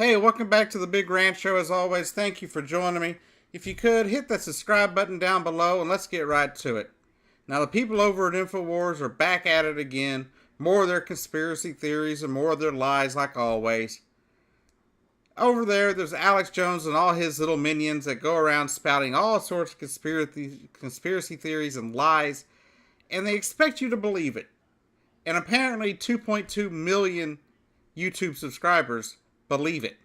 Hey, welcome back to the Big Ranch Show. As always, thank you for joining me. If you could, hit that subscribe button down below and let's get right to it. Now, the people over at InfoWars are back at it again. More of their conspiracy theories and more of their lies, like always. Over there's Alex Jones and all his little minions that go around spouting all sorts of conspiracy theories and lies, and they expect you to believe it. And apparently 2.2 million YouTube subscribers believe it.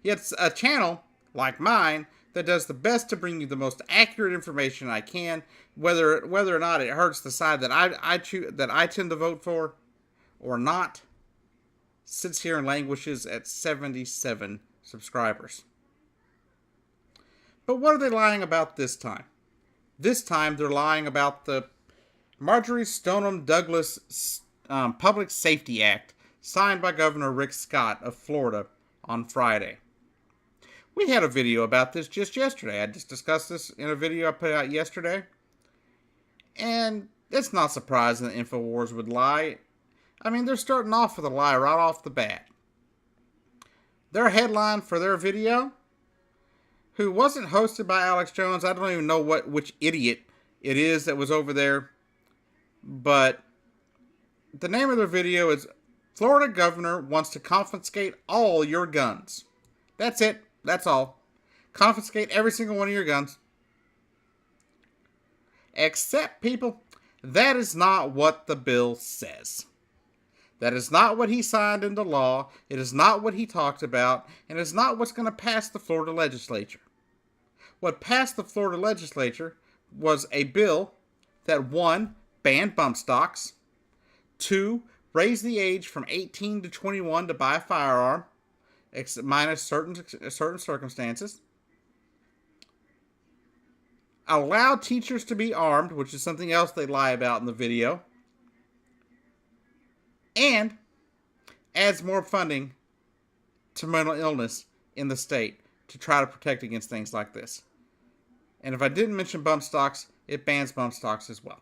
Yet a channel like mine that does the best to bring you the most accurate information I can, whether or not it hurts the side that I tend to vote for or not, sits here and languishes at 77 subscribers. But what are they lying about this time? This time they're lying about the Marjorie Stoneman Douglas Public Safety Act signed by Governor Rick Scott of Florida on Friday. We had a video about this just yesterday. I just discussed this in a video I put out yesterday. And it's not surprising that InfoWars would lie. I mean, they're starting off with a lie right off the bat. Their headline for their video, who wasn't hosted by Alex Jones, I don't even know which idiot it is that was over there. But the name of their video is Florida Governor Wants to Confiscate All Your Guns. That's it. That's all. Confiscate every single one of your guns. Except, people, that is not what the bill says. That is not what he signed into law. It is not what he talked about. And it's not what's going to pass the Florida legislature. What passed the Florida legislature was a bill that, 1, banned bump stocks, 2, raised the age from 18 to 21 to buy a firearm, minus certain circumstances, allowed teachers to be armed, which is something else they lie about in the video, and adds more funding to mental illness in the state to try to protect against things like this. And if I didn't mention bump stocks, it bans bump stocks as well.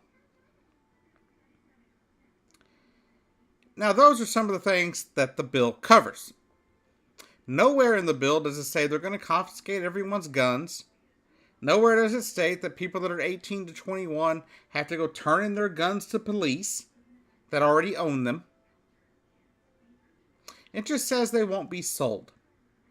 Now, those are some of the things that the bill covers. Nowhere in the bill does it say they're going to confiscate everyone's guns. Nowhere does it state that people that are 18 to 21 have to go turn in their guns to police that already own them. It just says they won't be sold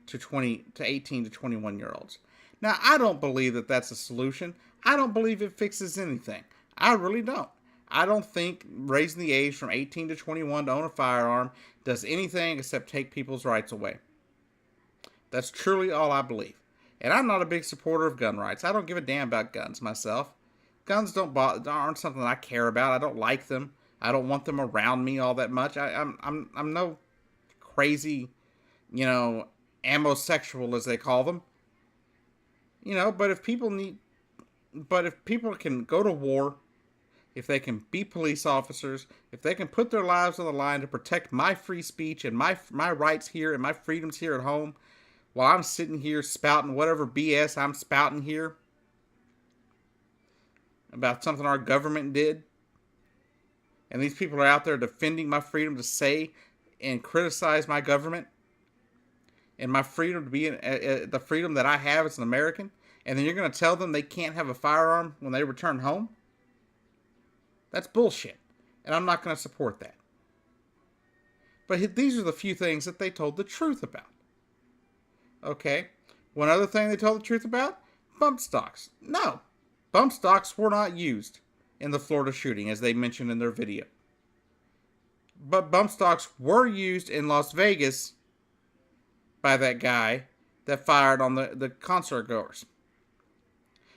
to 18 to 21-year-olds. Now, I don't believe that that's a solution. I don't believe it fixes anything. I really don't. I don't think raising the age from 18 to 21 to own a firearm does anything except take people's rights away. That's truly all I believe. And I'm not a big supporter of gun rights. I don't give a damn about guns myself. Guns aren't something that I care about. I don't like them. I don't want them around me all that much. I'm no crazy, ammosexual as they call them. But if people can go to war, if they can be police officers, if they can put their lives on the line to protect my free speech and my rights here and my freedoms here at home, while I'm sitting here spouting whatever BS I'm spouting here about something our government did, and these people are out there defending my freedom to say and criticize my government and my freedom to be the freedom that I have as an American, and then you're going to tell them they can't have a firearm when they return home? That's bullshit, and I'm not going to support that. But these are the few things that they told the truth about. Okay, one other thing they told the truth about? Bump stocks. No, bump stocks were not used in the Florida shooting, as they mentioned in their video. But bump stocks were used in Las Vegas by that guy that fired on the concert goers.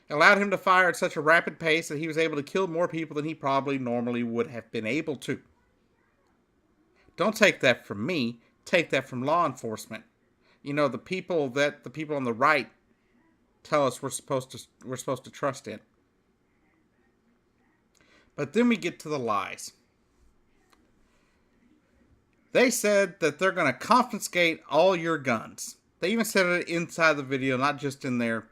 It allowed him to fire at such a rapid pace that he was able to kill more people than he probably normally would have been able to. Don't take that from me. Take that from law enforcement. The people on the right tell us we're supposed to trust in. But then we get to the lies. They said that they're going to confiscate all your guns. They even said it inside the video, not just in their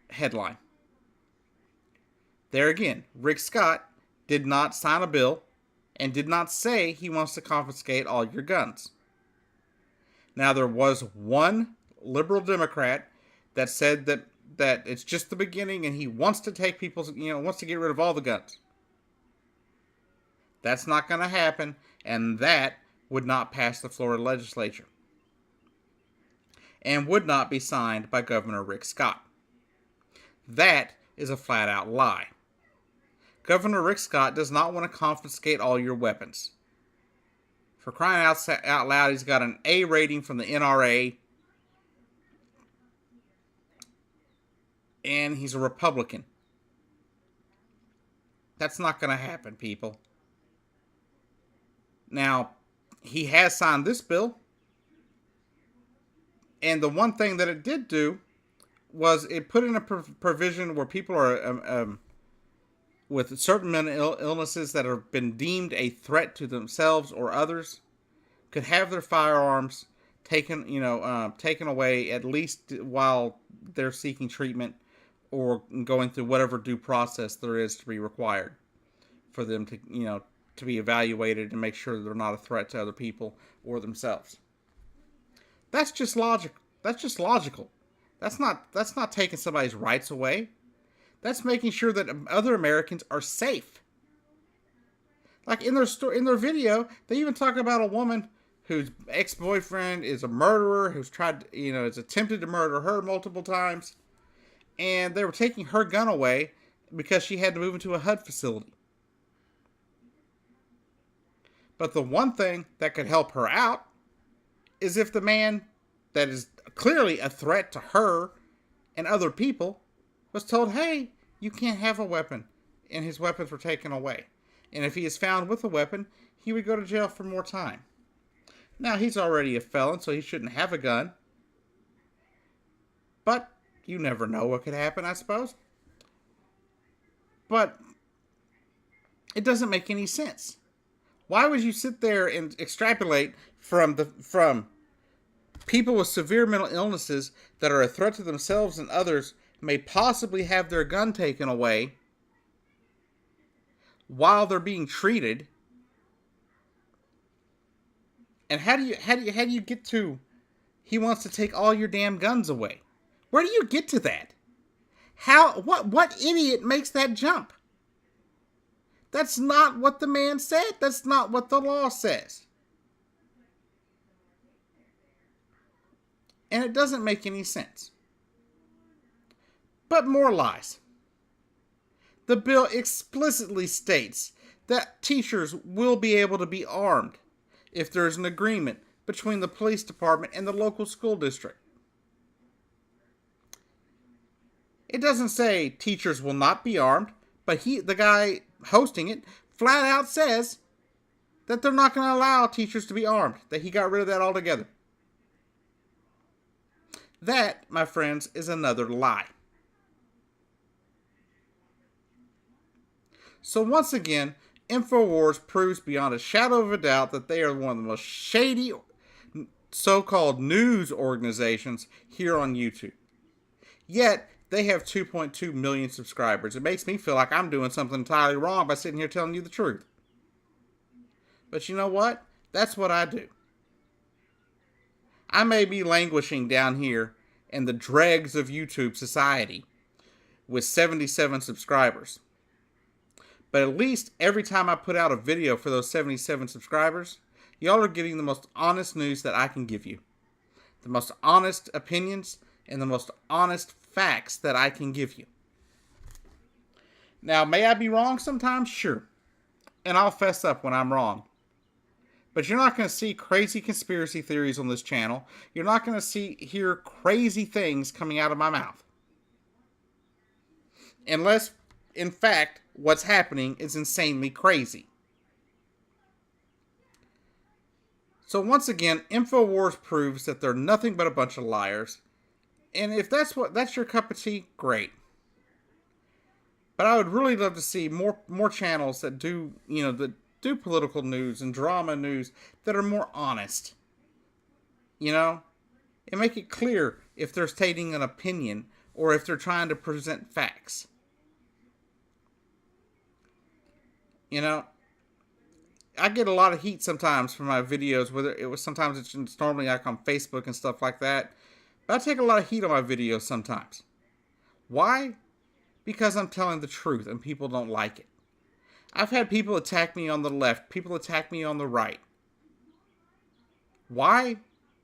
headline. There again, Rick Scott did not sign a bill and did not say he wants to confiscate all your guns. Now, there was one liberal Democrat that said that it's just the beginning and he wants to take people's, wants to get rid of all the guns. That's not going to happen, and that would not pass the Florida legislature and would not be signed by Governor Rick Scott. That is a flat out lie. Governor Rick Scott does not want to confiscate all your weapons. For crying out loud, he's got an A rating from the NRA, and he's a Republican. That's not going to happen, people. Now, he has signed this bill, and the one thing that it did do was it put in a provision where people are with certain mental illnesses that have been deemed a threat to themselves or others could have their firearms taken away, at least while they're seeking treatment or going through whatever due process there is to be required for them to be evaluated and make sure they're not a threat to other people or themselves. That's just logic. That's just logical. That's not taking somebody's rights away. That's making sure that other Americans are safe. Like in their video, they even talk about a woman whose ex-boyfriend is a murderer, who's has attempted to murder her multiple times, and they were taking her gun away because she had to move into a HUD facility. But the one thing that could help her out is if the man that is clearly a threat to her and other people was told, hey, you can't have a weapon, and his weapons were taken away. And if he is found with a weapon, he would go to jail for more time. Now, he's already a felon, so he shouldn't have a gun. But you never know what could happen, I suppose. But it doesn't make any sense. Why would you sit there and extrapolate from people with severe mental illnesses that are a threat to themselves and others may possibly have their gun taken away while they're being treated? And how do you get to he wants to take all your damn guns away? Where do you get to that? What idiot makes that jump? That's not what the man said. That's not what the law says. And it doesn't make any sense. But more lies. The bill explicitly states that teachers will be able to be armed if there is an agreement between the police department and the local school district. It doesn't say teachers will not be armed, but the guy hosting it flat out says that they're not going to allow teachers to be armed, that he got rid of that altogether. That, my friends, is another lie. So once again, InfoWars proves beyond a shadow of a doubt that they are one of the most shady so-called news organizations here on YouTube. Yet, they have 2.2 million subscribers. It makes me feel like I'm doing something entirely wrong by sitting here telling you the truth. But you know what? That's what I do. I may be languishing down here in the dregs of YouTube society with 77 subscribers. But at least every time I put out a video for those 77 subscribers, y'all are getting the most honest news that I can give you. The most honest opinions and the most honest facts that I can give you. Now, may I be wrong sometimes? Sure. And I'll fess up when I'm wrong. But you're not going to see crazy conspiracy theories on this channel. You're not going to hear crazy things coming out of my mouth. Unless, in fact, what's happening is insanely crazy. So once again, InfoWars proves that they're nothing but a bunch of liars. And if that's your cup of tea, great. But I would really love to see more channels that do political news and drama news that are more honest. And make it clear if they're stating an opinion or if they're trying to present facts. I get a lot of heat sometimes for my videos. Whether it was sometimes it's normally like on Facebook and stuff like that. But I take a lot of heat on my videos sometimes. Why? Because I'm telling the truth and people don't like it. I've had people attack me on the left, people attack me on the right. Why?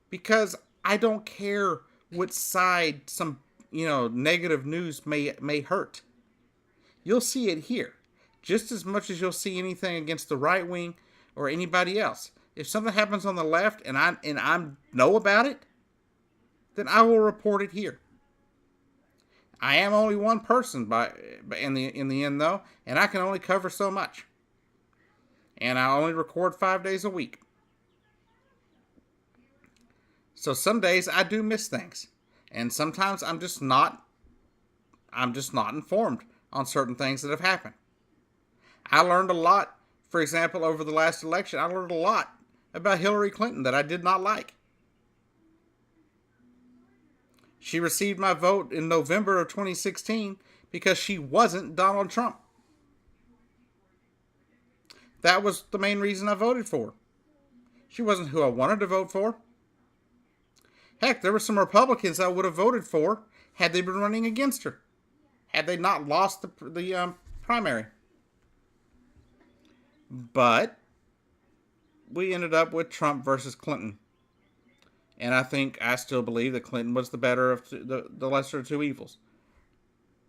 Because I don't care which side some, negative news may hurt. You'll see it here. Just as much as you'll see anything against the right wing or anybody else. If something happens on the left and I know about it, then I will report it here. I am only one person in the end though, and I can only cover so much. And I only record 5 days a week. So some days I do miss things. And sometimes I'm just not informed on certain things that have happened. I learned a lot, for example, over the last election. I learned a lot about Hillary Clinton that I did not like. She received my vote in November of 2016 because she wasn't Donald Trump. That was the main reason I voted for her. She wasn't who I wanted to vote for. Heck, there were some Republicans I would have voted for had they been running against her, had they not lost the primary. But we ended up with Trump versus Clinton. And I still believe that Clinton was the better of the lesser of two evils.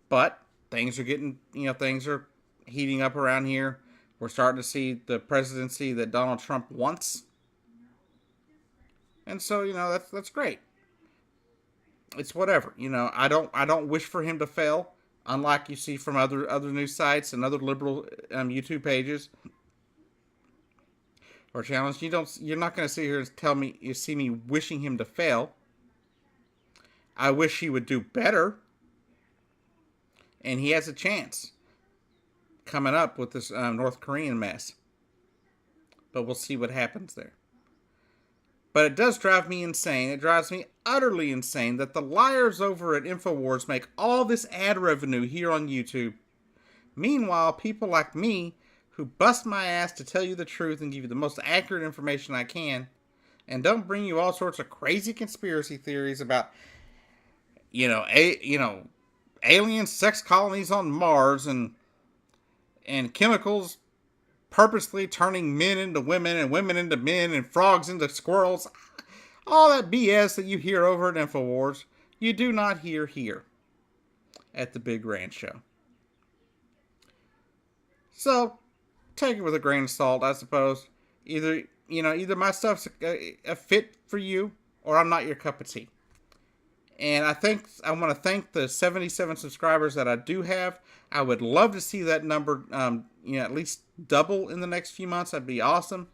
But things are heating up around here. We're starting to see the presidency that Donald Trump wants. And so, that's great. It's whatever. I don't wish for him to fail, unlike you see from other news sites and other liberal YouTube pages or channels. You're not going to sit here and tell me you see me wishing him to fail. I wish he would do better. And he has a chance coming up with this North Korean mess. But we'll see what happens there. But it does drive me insane. It drives me utterly insane that the liars over at InfoWars make all this ad revenue here on YouTube. Meanwhile, people like me, who bust my ass to tell you the truth and give you the most accurate information I can, and don't bring you all sorts of crazy conspiracy theories about, alien sex colonies on Mars and chemicals purposely turning men into women and women into men and frogs into squirrels. All that BS that you hear over at InfoWars, you do not hear here at the Big Ranch Show. So, take it with a grain of salt, I suppose. Either my stuff's a fit for you, or I'm not your cup of tea. And I want to thank the 77 subscribers that I do have. I would love to see that number, at least double in the next few months. That'd be awesome.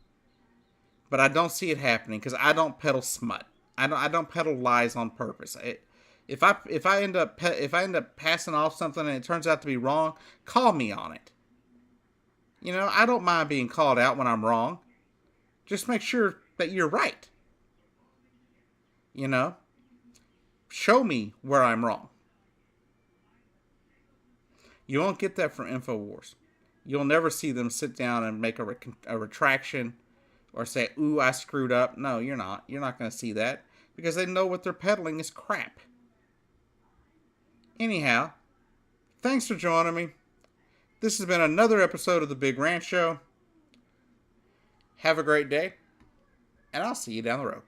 But I don't see it happening because I don't peddle smut. I don't peddle lies on purpose. If I end up passing off something and it turns out to be wrong, call me on it. I don't mind being called out when I'm wrong. Just make sure that you're right. Show me where I'm wrong. You won't get that from InfoWars. You'll never see them sit down and make a retraction or say, ooh, I screwed up. No, you're not. You're not going to see that because they know what they're peddling is crap. Anyhow, thanks for joining me. This has been another episode of The Big Ranch Show. Have a great day, and I'll see you down the road.